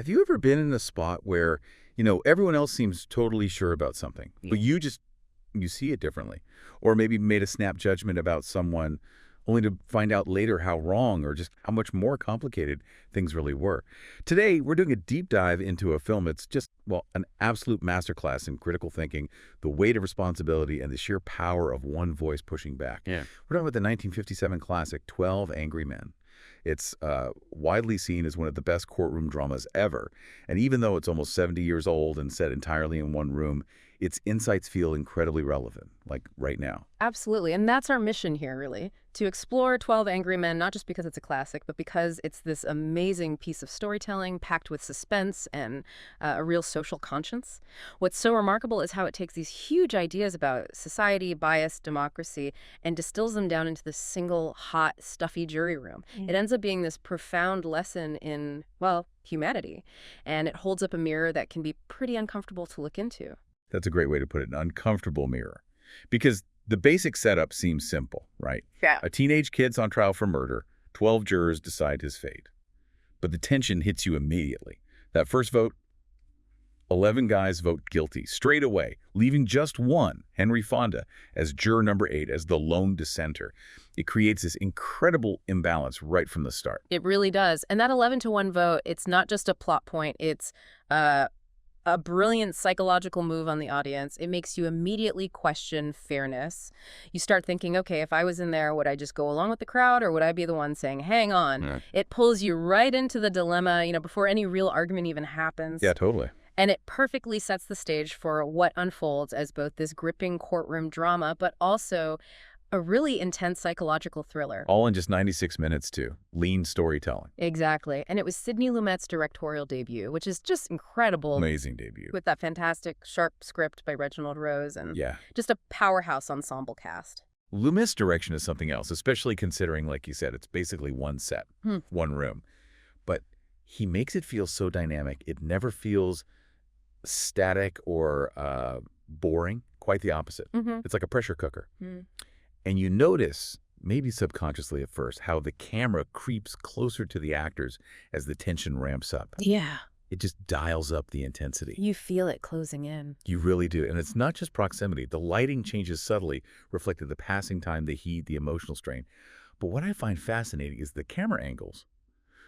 Have you ever been in a spot where, everyone else seems totally sure about something, but you see it differently? Or maybe made a snap judgment about someone only to find out later how wrong or just how much more complicated things really were. Today, we're doing a deep dive into a film that's just, an absolute masterclass in critical thinking, the weight of responsibility, and the sheer power of one voice pushing back. Yeah. We're talking about the 1957 classic, 12 Angry Men. It's widely seen as one of the best courtroom dramas ever. And even though it's almost 70 years old and set entirely in one room, its insights feel incredibly relevant, like right now. Absolutely. And that's our mission here, really, to explore 12 Angry Men, not just because it's a classic, but because it's this amazing piece of storytelling packed with suspense and a real social conscience. What's so remarkable is how it takes these huge ideas about society, bias, democracy, and distills them down into this single, hot, stuffy jury room. It ends up being this profound lesson in, humanity. And it holds up a mirror that can be pretty uncomfortable to look into. That's a great way to put it, an uncomfortable mirror. Because the basic setup seems simple, right? Yeah. A teenage kid's on trial for murder. 12 jurors decide his fate. But the tension hits you immediately. That first vote, 11 guys vote guilty straight away, leaving just one, Henry Fonda, as juror number 8, as the lone dissenter. It creates this incredible imbalance right from the start. It really does. And that 11-to-1 vote, it's not just a plot point. It's a brilliant psychological move on the audience. It makes you immediately question fairness. You start thinking, okay, if I was in there, would I just go along with the crowd, or would I be the one saying, hang on? Yeah. It pulls you right into the dilemma, before any real argument even happens. Yeah, totally. And it perfectly sets the stage for what unfolds as both this gripping courtroom drama, but also a really intense psychological thriller. All in just 96 minutes, too. Lean storytelling. Exactly. And it was Sidney Lumet's directorial debut, which is just incredible. Amazing debut. With that fantastic, sharp script by Reginald Rose and just a powerhouse ensemble cast. Lumet's direction is something else, especially considering, like you said, it's basically one set, one room. But he makes it feel so dynamic. It never feels static or boring. Quite the opposite. It's like a pressure cooker. And you notice, maybe subconsciously at first, how the camera creeps closer to the actors as the tension ramps up. Yeah. It just dials up the intensity. You feel it closing in. You really do. And it's not just proximity. The lighting changes subtly, reflecting the passing time, the heat, the emotional strain. But what I find fascinating is the camera angles.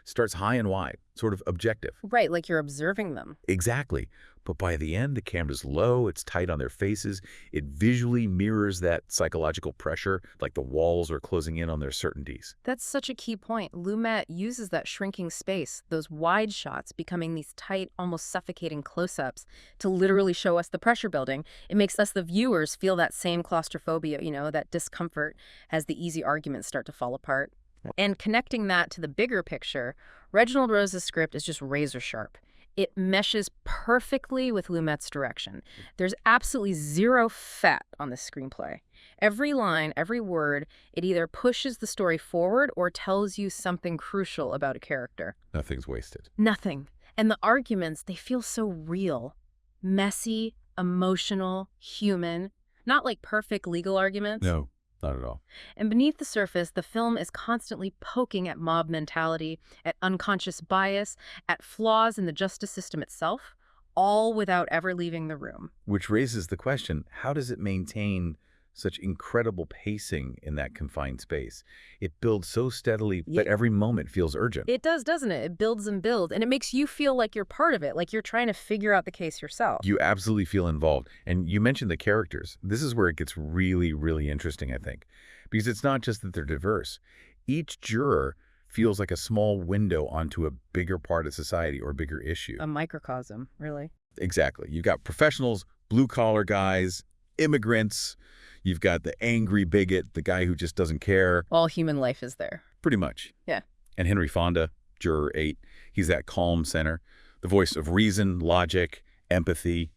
Starts high and wide, sort of objective. Right, like you're observing them. Exactly. But by the end, the camera's low, it's tight on their faces. It visually mirrors that psychological pressure, like the walls are closing in on their certainties. That's such a key point. Lumet uses that shrinking space, those wide shots becoming these tight, almost suffocating close-ups, to literally show us the pressure building. It makes us, the viewers, feel that same claustrophobia, that discomfort as the easy arguments start to fall apart. And connecting that to the bigger picture, Reginald Rose's script is just razor sharp. It meshes perfectly with Lumet's direction. There's absolutely zero fat on this screenplay. Every line, every word, it either pushes the story forward or tells you something crucial about a character. Nothing's wasted. Nothing. And the arguments, they feel so real. Messy, emotional, human. Not like perfect legal arguments. No. Not at all. And beneath the surface, the film is constantly poking at mob mentality, at unconscious bias, at flaws in the justice system itself, all without ever leaving the room. Which raises the question, how does it maintain such incredible pacing in that confined space? It builds so steadily, but every moment feels urgent. It does, doesn't it? It builds and builds, and it makes you feel like you're part of it, like you're trying to figure out the case yourself. You absolutely feel involved. And you mentioned the characters. This is where it gets really, really interesting, I think, because it's not just that they're diverse. Each juror feels like a small window onto a bigger part of society or bigger issue. A microcosm, really. Exactly. You've got professionals, blue-collar guys, immigrants. You've got the angry bigot, the guy who just doesn't care. All human life is there. Pretty much. Yeah. And Henry Fonda, juror 8, he's that calm center, the voice of reason, logic, empathy,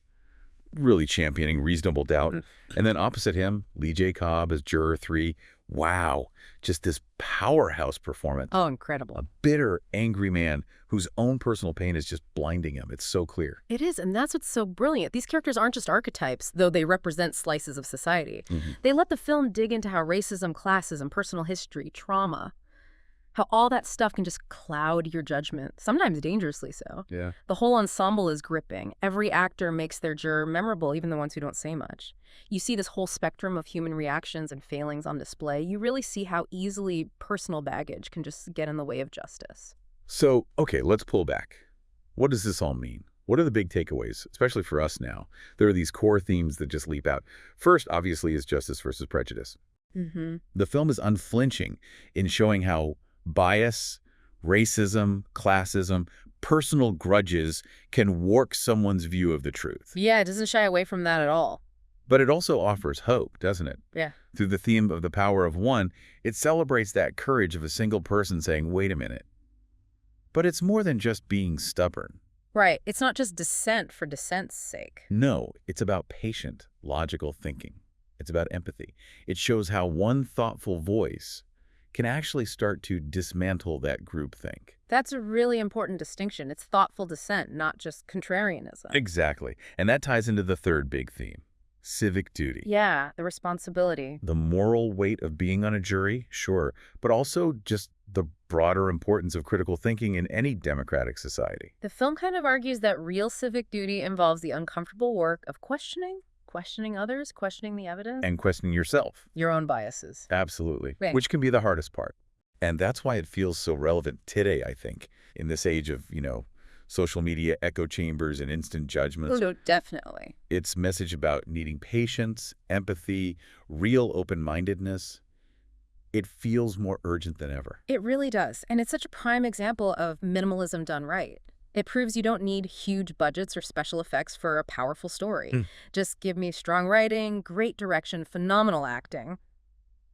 really championing reasonable doubt. And then opposite him, Lee J. Cobb as juror 3. Wow, just this powerhouse performance. Oh, incredible. A bitter, angry man whose own personal pain is just blinding him. It's so clear. It is, and that's what's so brilliant. These characters aren't just archetypes, though they represent slices of society. They let the film dig into how racism, classism, personal history, trauma, How all that stuff can just cloud your judgment, sometimes dangerously so. Yeah. The whole ensemble is gripping. Every actor makes their juror memorable, even the ones who don't say much. You see this whole spectrum of human reactions and failings on display. You really see how easily personal baggage can just get in the way of justice. So, okay, let's pull back. What does this all mean? What are the big takeaways, especially for us now? There are these core themes that just leap out. First, obviously, is justice versus prejudice. Mm-hmm. The film is unflinching in showing how bias, racism, classism, personal grudges can warp someone's view of the truth. Yeah, it doesn't shy away from that at all. But it also offers hope, doesn't it? Yeah. Through the theme of the power of one, it celebrates that courage of a single person saying, wait a minute. But it's more than just being stubborn. Right. It's not just dissent for dissent's sake. No, it's about patient, logical thinking. It's about empathy. It shows how one thoughtful voice can actually start to dismantle that groupthink. That's a really important distinction. It's thoughtful dissent, not just contrarianism. Exactly. And that ties into the third big theme, civic duty. Yeah, the responsibility. The moral weight of being on a jury, sure, but also just the broader importance of critical thinking in any democratic society. The film kind of argues that real civic duty involves the uncomfortable work of questioning others, questioning the evidence. And questioning yourself. Your own biases. Absolutely. Right. Which can be the hardest part. And that's why it feels so relevant today, I think, in this age of, social media echo chambers and instant judgments. No, definitely. Its message about needing patience, empathy, real open-mindedness, it feels more urgent than ever. It really does. And it's such a prime example of minimalism done right. It proves you don't need huge budgets or special effects for a powerful story. Just give me strong writing, great direction, phenomenal acting.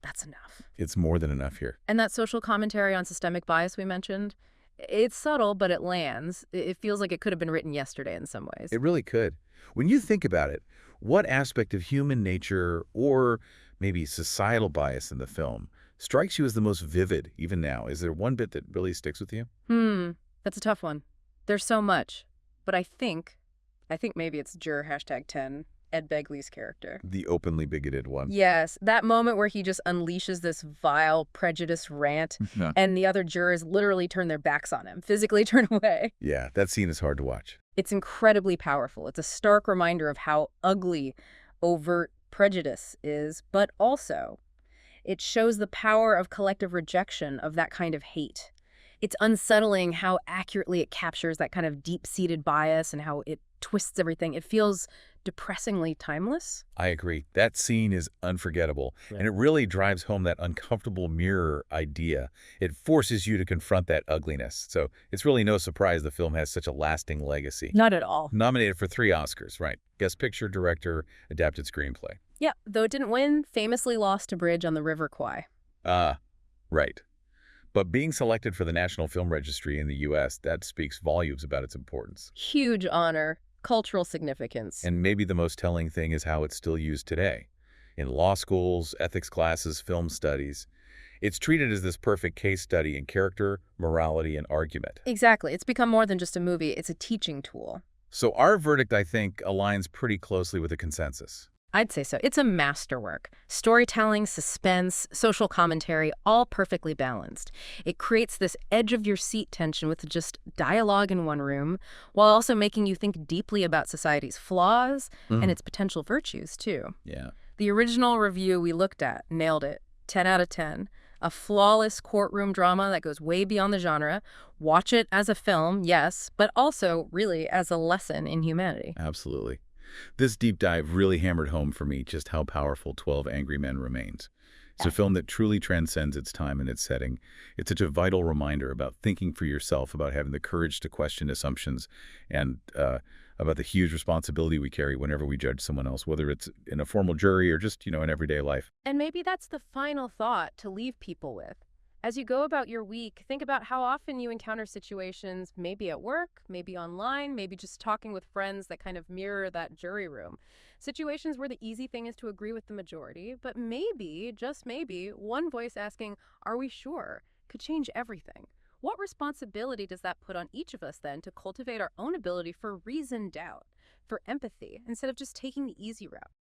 That's enough. It's more than enough here. And that social commentary on systemic bias we mentioned, it's subtle, but it lands. It feels like it could have been written yesterday in some ways. It really could. When you think about it, what aspect of human nature or maybe societal bias in the film strikes you as the most vivid even now? Is there one bit that really sticks with you? That's a tough one. There's so much. But I think maybe it's juror #10, Ed Begley's character. The openly bigoted one. Yes, that moment where he just unleashes this vile prejudice rant Yeah. and the other jurors literally turn their backs on him, physically turn away. Yeah, that scene is hard to watch. It's incredibly powerful. It's a stark reminder of how ugly overt prejudice is, but also it shows the power of collective rejection of that kind of hate. It's unsettling how accurately it captures that kind of deep-seated bias and how it twists everything. It feels depressingly timeless. I agree. That scene is unforgettable, and it really drives home that uncomfortable mirror idea. It forces you to confront that ugliness. So it's really no surprise the film has such a lasting legacy. Not at all. Nominated for 3 Oscars, right? Best Picture, Director, Adapted Screenplay. Yeah, though it didn't win, famously lost to Bridge on the River Kwai. Right. But being selected for the National Film Registry in the U.S., that speaks volumes about its importance. Huge honor, cultural significance. And maybe the most telling thing is how it's still used today. In law schools, ethics classes, film studies. It's treated as this perfect case study in character, morality, and argument. Exactly. It's become more than just a movie. It's a teaching tool. So our verdict, I think, aligns pretty closely with the consensus. I'd say so. It's a masterwork. Storytelling, suspense, social commentary, all perfectly balanced. It creates this edge-of-your-seat tension with just dialogue in one room, while also making you think deeply about society's flaws and its potential virtues, too. Yeah. The original review we looked at nailed it. 10 out of 10. A flawless courtroom drama that goes way beyond the genre. Watch it as a film, yes, but also really as a lesson in humanity. Absolutely. This deep dive really hammered home for me just how powerful 12 Angry Men remains. It's a film that truly transcends its time and its setting. It's such a vital reminder about thinking for yourself, about having the courage to question assumptions, and about the huge responsibility we carry whenever we judge someone else, whether it's in a formal jury or just, in everyday life. And maybe that's the final thought to leave people with. As you go about your week, think about how often you encounter situations, maybe at work, maybe online, maybe just talking with friends that kind of mirror that jury room. Situations where the easy thing is to agree with the majority, but maybe, just maybe, one voice asking, "Are we sure?" could change everything. What responsibility does that put on each of us then to cultivate our own ability for reasoned doubt, for empathy, instead of just taking the easy route?